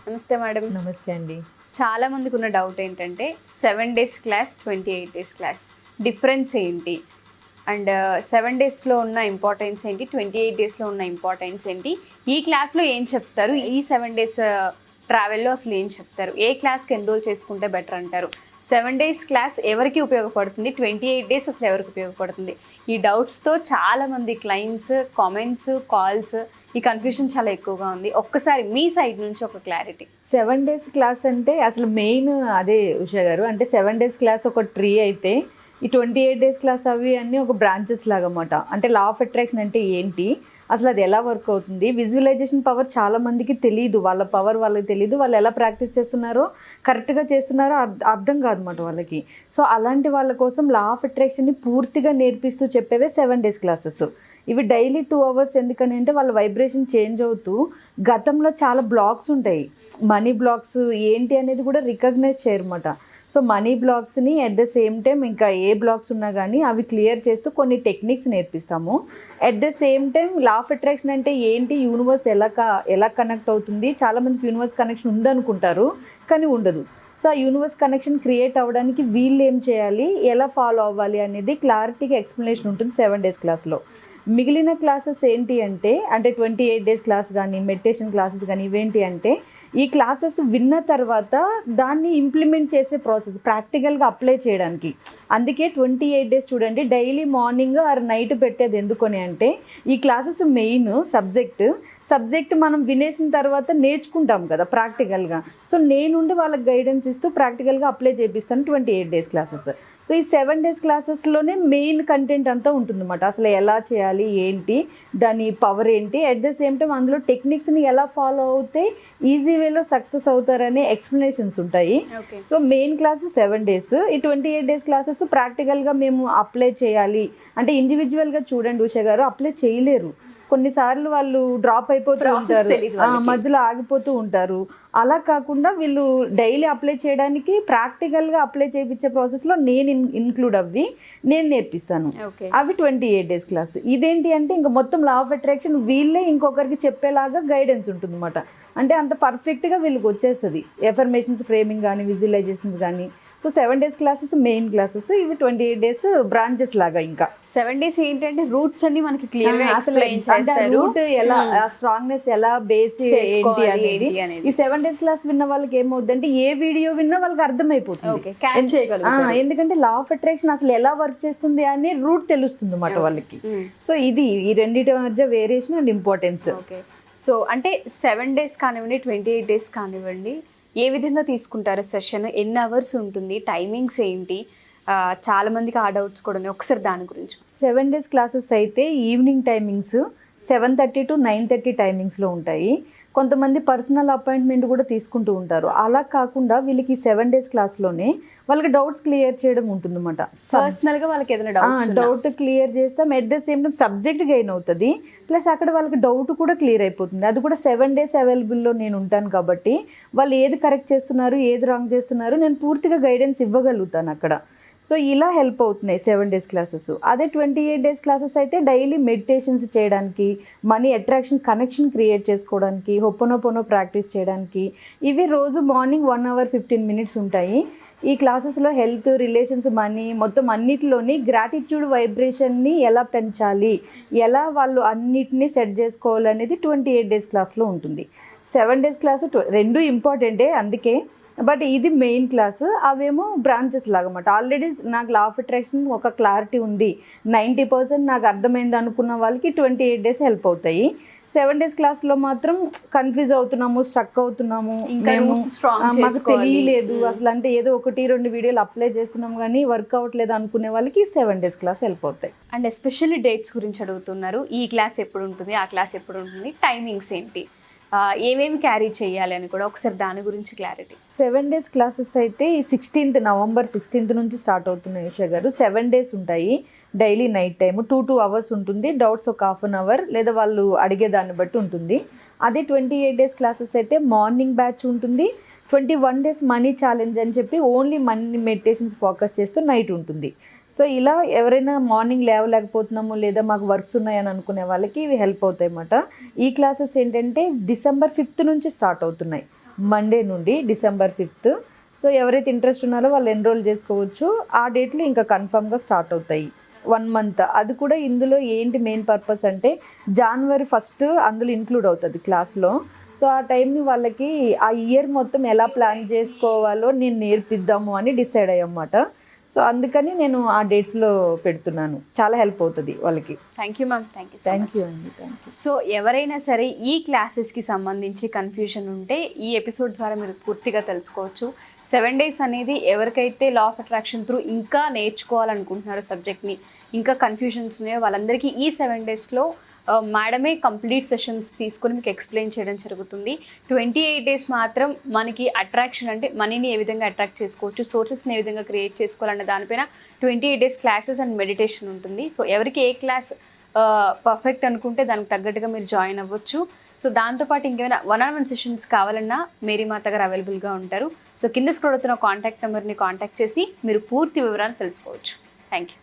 నమస్తే మేడం. నమస్తే అండి. చాలా మందికి ఉన్న డౌట్ ఏంటంటే 7 days class, 28 days class difference ఏంటి? అండ్ 7 daysలో ఉన్న ఇంపార్టెన్స్ ఏంటి, 28 daysలో ఉన్న ఇంపార్టెన్స్ ఏంటి? ఈ క్లాస్లో ఏం చెప్తారు? ఈ 7 days ట్రావెల్లో అసలు ఏం చెప్తారు? ఏ క్లాస్కి ఎన్రోల్ చేసుకుంటే బెటర్ అంటారు? 7 days క్లాస్ ఎవరికి ఉపయోగపడుతుంది, 28 days అసలు ఎవరికి ఉపయోగపడుతుంది? ఈ డౌట్స్తో చాలామంది క్లయింట్స్ కామెంట్స్, కాల్స్, ఈ కన్ఫ్యూషన్ చాలా ఎక్కువగా ఉంది. ఒక్కసారి మీ సైడ్ నుంచి ఒక క్లారిటీ. 7 days క్లాస్ అంటే అసలు మెయిన్ అదే ఉషా గారు. అంటే 7 days క్లాస్ ఒక ట్రీ అయితే, ఈ 28 days క్లాస్ అవి అన్నీ ఒక బ్రాంచెస్ లాగా అన్నమాట. అంటే లా ఆఫ్ అట్రాక్షన్ అంటే ఏంటి, అసలు అది ఎలా వర్క్ అవుతుంది, విజువలైజేషన్ పవర్ చాలా మందికి తెలియదు, వాళ్ళ పవర్ వాళ్ళకి తెలియదు, వాళ్ళు ఎలా ప్రాక్టీస్ చేస్తున్నారో, కరెక్ట్గా చేస్తున్నారో అర్థం కాదన్నమాట వాళ్ళకి. సో అలాంటి వాళ్ళ కోసం లా ఆఫ్ అట్రాక్షన్ని పూర్తిగా నేర్పిస్తూ చెప్పేవే 7 days క్లాసెస్. ఇవి డైలీ 2 hours. ఎందుకని అంటే వాళ్ళ వైబ్రేషన్ చేంజ్ అవుతూ గతంలో చాలా బ్లాక్స్ ఉంటాయి, మనీ బ్లాక్స్ ఏంటి అనేది కూడా రికగ్నైజ్ చేయరన్నమాట. సో మనీ బ్లాక్స్ని అట్ ద సేమ్ టైం ఇంకా ఏ బ్లాక్స్ ఉన్నా కానీ అవి క్లియర్ చేస్తూ కొన్ని టెక్నిక్స్ నేర్పిస్తాము. At the same time law of attraction అంటే ఏంటి, యూనివర్స్ ఎలా కనెక్ట్ అవుతుంది, చాలామందికి యూనివర్స్ కనెక్షన్ ఉందనుకుంటారు కానీ ఉండదు. సో ఆ యూనివర్స్ కనెక్షన్ క్రియేట్ అవ్వడానికి వీళ్ళు ఏం చేయాలి, ఎలా ఫాలో అవ్వాలి అనేది క్లారిటీగా ఎక్స్ప్లెనేషన్ ఉంటుంది 7 days క్లాస్లో. మిగిలిన క్లాసెస్ ఏంటి అంటే 28 days క్లాస్ కానీ, మెడిటేషన్ క్లాసెస్ కానీ, ఇవేంటి అంటే ఈ క్లాసెస్ విన్న తర్వాత దాన్ని ఇంప్లిమెంట్ చేసే ప్రాసెస్, ప్రాక్టికల్గా అప్లై చేయడానికి. అందుకే 28 days చూడండి, డైలీ మార్నింగ్ ఆర్ నైట్ పెట్టేది ఎందుకని అంటే ఈ క్లాసెస్ మెయిన్ సబ్జెక్ట్ మనం వినేసిన తర్వాత నేర్చుకుంటాం కదా ప్రాక్టికల్గా. సో నేనుండి వాళ్ళకి గైడెన్స్ ఇస్తూ ప్రాక్టికల్గా అప్లై చేపిస్తాను 28 days క్లాసెస్. సో ఈ 7 days క్లాసెస్లోనే మెయిన్ కంటెంట్ అంతా ఉంటుందన్నమాట. అసలు ఎలా చేయాలి, ఏంటి, దాని పవర్ ఏంటి, అట్ ద సేమ్ టైం అందులో టెక్నిక్స్ని ఎలా ఫాలో అవుతే ఈజీ వేలో సక్సెస్ అవుతారనే ఎక్స్ప్లెనేషన్స్ ఉంటాయి. So main class 7 days. ఈ 28 days క్లాసెస్ ప్రాక్టికల్గా మేము అప్లై చేయాలి అంటే ఇండివిజువల్గా చూడండి ఉషా గారు, అప్లై చేయలేరు. కొన్నిసార్లు వాళ్ళు డ్రాప్ అయిపోతూ ఉంటారు, మధ్యలో ఆగిపోతూ ఉంటారు. అలా కాకుండా వీళ్ళు డైలీ అప్లై చేయడానికి ప్రాక్టికల్గా అప్లై చేయించే ప్రాసెస్లో నేను ఇన్క్లూడ్ అవ్వి నేను నేర్పిస్తాను. అవి 28 days క్లాస్. ఇదేంటి అంటే ఇంకా మొత్తం లా ఆఫ్ అట్రాక్షన్ వీళ్ళే ఇంకొకరికి చెప్పేలాగా గైడెన్స్ ఉంటుంది అన్నమాట. అంటే అంత పర్ఫెక్ట్గా వీళ్ళకి వచ్చేస్తుంది. ఎఫర్మేషన్స్ ఫ్రేమింగ్ కానీ, విజువలైజేషన్స్ కానీ. So 7 days classes main classes, ఇవి 28 days బ్రాంచెస్ లాగా. ఇంకా 7 days ఏంటంటే రూట్స్ అన్ని మనకి క్లియర్ గా ఎక్స్ప్లెయిన్ చేస్తారు. రూట్ ఎలా, స్ట్రాంగ్నెస్ ఎలా, బేస్ ఏంటి అనేది. ఈ 7 days క్లాస్ విన్న వాళ్ళకి ఏమవుతుందంటే ఏ వీడియో విన్నా వాళ్ళకి అర్థమైపోతుంది, ఎందుకంటే లా ఆఫ్ అట్రాక్షన్ అసలు ఎలా వర్క్ చేస్తుంది అని రూట్ తెలుస్తుంది అన్నమాట వాళ్ళకి. సో ఇది ఈ రెండింటి మధ్య వేరియేషన్ అండ్ ఇంపార్టెన్స్. సో అంటే 7 days కానివ్వండి, 28 days కానివ్వండి, ఏ విధంగా తీసుకుంటారు సెషన్, ఎన్ని అవర్స్ ఉంటుంది, టైమింగ్స్ ఏంటి? చాలా మందికి ఆ డౌట్స్ కూడా ఉన్నాయి, ఒకసారి దాని గురించి. 7 days క్లాసెస్ అయితే ఈవినింగ్ టైమింగ్స్ 7:30 to 9:30 టైమింగ్స్లో ఉంటాయి. కొంతమంది పర్సనల్ అపాయింట్మెంట్ కూడా తీసుకుంటూ ఉంటారు. అలా కాకుండా వీళ్ళకి 7 days క్లాస్లోనే వాళ్ళకి డౌట్స్ క్లియర్ చేయడం ఉంటుందన్నమాట. పర్సనల్గా వాళ్ళకి ఏదైనా డౌట్ క్లియర్ చేస్తాం, at the same time subject gain అవుతుంది, ప్లస్ అక్కడ వాళ్ళకి డౌట్ కూడా క్లియర్ అయిపోతుంది. అది కూడా 7 days అవైలబుల్లో నేను ఉంటాను కాబట్టి వాళ్ళు ఏది కరెక్ట్ చేస్తున్నారు, ఏది రాంగ్ చేస్తున్నారు, నేను పూర్తిగా గైడెన్స్ ఇవ్వగలుగుతాను అక్కడ. సో ఇలా హెల్ప్ అవుతున్నాయి 7 days క్లాసెస్. అదే 28 days క్లాసెస్ అయితే డైలీ మెడిటేషన్స్ చేయడానికి, మనీ అట్రాక్షన్ కనెక్షన్ క్రియేట్ చేసుకోవడానికి, హొప్పనొప్పనో ప్రాక్టీస్ చేయడానికి, ఇవి రోజు మార్నింగ్ 1 hour 15 minutes ఉంటాయి. ఈ క్లాసెస్లో హెల్త్, రిలేషన్స్, మనీ మొత్తం అన్నిటిలోని గ్రాటిట్యూడ్ వైబ్రేషన్ని ఎలా పెంచాలి, ఎలా వాళ్ళు అన్నిటినీ సెట్ చేసుకోవాలనేది 28 days క్లాస్లో ఉంటుంది. 7 days క్లాసు రెండు ఇంపార్టెంటే అందుకే, బట్ ఇది మెయిన్ క్లాసు, అవేమో బ్రాంచెస్ లాగా అన్నమాట. ఆల్రెడీ నాకు లా ఆఫ్ అట్రాక్షన్ ఒక క్లారిటీ ఉంది, 90% నాకు అర్థమైంది అనుకున్న వాళ్ళకి 28 days హెల్ప్ అవుతాయి. 7 days క్లాస్లో మాత్రం కన్ఫ్యూజ్ అవుతున్నాము, స్ట్రక్ అవుతున్నాము, మాకు తెలియలేదు అసలు, అంటే ఏదో 1-2 వీడియోలు అప్లై చేస్తున్నాం కానీ వర్క్ అవ్వట్లేదు అనుకునే వాళ్ళకి 7 days క్లాస్ హెల్ప్ అవుతాయి. అండ్ ఎస్పెషల్లీ డేట్స్ గురించి అడుగుతున్నారు, ఈ క్లాస్ ఎప్పుడు ఉంటుంది, ఆ క్లాస్ ఎప్పుడు ఉంటుంది, టైమింగ్స్ ఏంటి, ఏమేమి క్యారీ చేయాలి అని కూడా ఒకసారి దాని గురించి క్లారిటీ. 7 days క్లాసెస్ అయితే ఈ November 16th నుంచి స్టార్ట్ అవుతున్నాయి ఉషా గారు. 7 days ఉంటాయి, డైలీ నైట్ టైము 2 hours ఉంటుంది, డౌట్స్ ఒక 1/2 hour లేదా వాళ్ళు అడిగే దాన్ని బట్టి ఉంటుంది. అదే 28 days క్లాసెస్ అయితే మార్నింగ్ బ్యాచ్ ఉంటుంది, 21 days మనీ ఛాలెంజ్ అని చెప్పి ఓన్లీ మనీ మెడిటేషన్స్ ఫోకస్ చేస్తూ నైట్ ఉంటుంది. సో ఇలా ఎవరైనా మార్నింగ్ లేవలేకపోతున్నాము లేదా మాకు వర్క్స్ ఉన్నాయని అనుకునే వాళ్ళకి ఇవి హెల్ప్ అవుతాయి అన్నమాట. ఈ క్లాసెస్ ఏంటంటే December 5th నుంచి స్టార్ట్ అవుతున్నాయి. మండే నుండి డిసెంబర్ 5th. సో ఎవరైతే ఇంట్రెస్ట్ ఉన్నారో వాళ్ళు ఎన్రోల్ చేసుకోవచ్చు. ఆ డేట్లు ఇంకా కన్ఫర్మ్గా స్టార్ట్ అవుతాయి. 1 month. అది కూడా ఇందులో ఏంటి మెయిన్ పర్పస్ అంటే January 1st అందులో ఇంక్లూడ్ అవుతుంది క్లాస్లో. సో ఆ టైంని వాళ్ళకి ఆ ఇయర్ మొత్తం ఎలా ప్లాన్ చేసుకోవాలో నేను నేర్పిద్దాము అని డిసైడ్ అయ్యన్నమాట. సో అందుకని నేను ఆ డేట్స్లో పెడుతున్నాను. చాలా హెల్ప్ అవుతుంది వాళ్ళకి. Thank you ma'am. Thank you అండి. Thank you. సో ఎవరైనా సరే ఈ క్లాసెస్కి సంబంధించి కన్ఫ్యూజన్ ఉంటే ఈ ఎపిసోడ్ ద్వారా మీరు పూర్తిగా తెలుసుకోవచ్చు. 7 days అనేది ఎవరికైతే లా ఆఫ్ అట్రాక్షన్ త్రూ ఇంకా నేర్చుకోవాలనుకుంటున్నారో సబ్జెక్ట్ని, ఇంకా కన్ఫ్యూజన్స్ ఉన్నాయో వాళ్ళందరికీ ఈ 7 daysలో మేడమే కంప్లీట్ సెషన్స్ తీసుకొని మీకు ఎక్స్ప్లెయిన్ చేయడం జరుగుతుంది. 28 days మాత్రం మనకి అట్రాక్షన్ అంటే మనీని ఏ విధంగా అట్రాక్ట్ చేసుకోవచ్చు, సోర్సెస్ని ఏ విధంగా క్రియేట్ చేసుకోవాలన్న దానిపైన 28 days క్లాసెస్ అండ్ మెడిటేషన్ ఉంటుంది. సో ఎవరికి ఏ క్లాస్ పర్ఫెక్ట్ అనుకుంటే దానికి తగ్గట్టుగా మీరు జాయిన్ అవ్వచ్చు. సో దాంతోపాటు ఇంకేమైనా 1-on-1 సెషన్స్ కావాలన్నా మేరీ మాత గారు అవైలబుల్గా ఉంటారు. సో కింద స్క్రోల్ అవుతున్న కాంటాక్ట్ నెంబర్ని కాంటాక్ట్ చేసి మీరు పూర్తి వివరాలు తెలుసుకోవచ్చు. Thank you.